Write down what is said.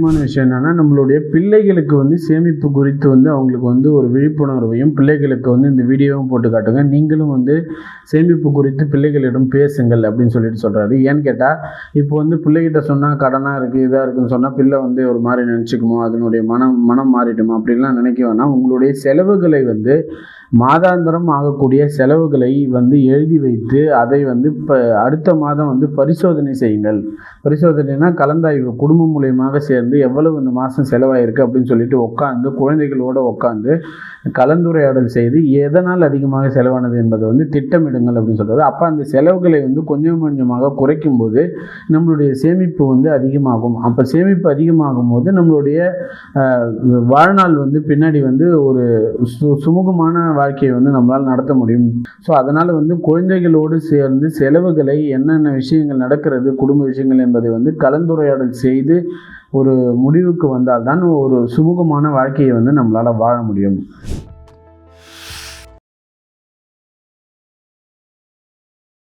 முக்கியமான விஷயம் என்னென்னா, நம்மளுடைய பிள்ளைகளுக்கு வந்து சேமிப்பு குறித்து வந்து அவங்களுக்கு வந்து ஒரு விழிப்புணர்வையும், பிள்ளைகளுக்கு வந்து இந்த வீடியோவும் போட்டு காட்டுங்க. நீங்களும் வந்து சேமிப்பு குறித்து பிள்ளைகளிடம் பேசுங்கள் அப்படின்னு சொல்கிறாரு. ஏன்னு கேட்டால், இப்போ வந்து பிள்ளைகிட்ட சொன்னால் கடனாக இருக்குது, இதாக இருக்குதுன்னு சொன்னால் பிள்ளை வந்து ஒரு மாதிரி நினச்சிக்குமோ, அதனுடைய மனம் மாறிடுமோ அப்படின்லாம் நினைக்க வேணாம். உங்களுடைய செலவுகளை வந்து மாதாந்திரம் ஆகக்கூடிய செலவுகளை வந்து எழுதி வைத்து அதை வந்து இப்போ அடுத்த மாதம் வந்து பரிசோதனை செய்யுங்கள். பரிசோதனைனா கலந்தாய்வு, குடும்பம் மூலியமாக சேர்ந்து எவ்வளவு இந்த மாதம் செலவாயிருக்கு அப்படின்னு சொல்லிட்டு உட்காந்து குழந்தைகளோடு உட்காந்து கலந்துரையாடல் செய்து எதனால் அதிகமாக செலவானது என்பதை வந்து திட்டமிடுங்கள் அப்படின்னு சொல்கிறது. அப்போ அந்த செலவுகளை வந்து கொஞ்சம் கொஞ்சமாக குறைக்கும் போது நம்மளுடைய சேமிப்பு வந்து அதிகமாகும். அப்போ சேமிப்பு அதிகமாகும் போது நம்மளுடைய வாழ்நாள் வந்து பின்னாடி வந்து ஒரு சுமூகமான வாழ்க்கையை வந்து நம்மளால் நடத்த முடியும். ஸோ அதனால் வந்து குழந்தைகளோடு சேர்ந்து செலவுகளை என்னென்ன விஷயங்கள் நடக்கிறது, குடும்ப விஷயங்கள் என்பதை வந்து கலந்துரையாடல் செய்து ஒரு முடிவுக்கு வந்தால்தான் ஒரு சுமூகமான வாழ்க்கையை வந்து நம்மளால் வாழ முடியும்.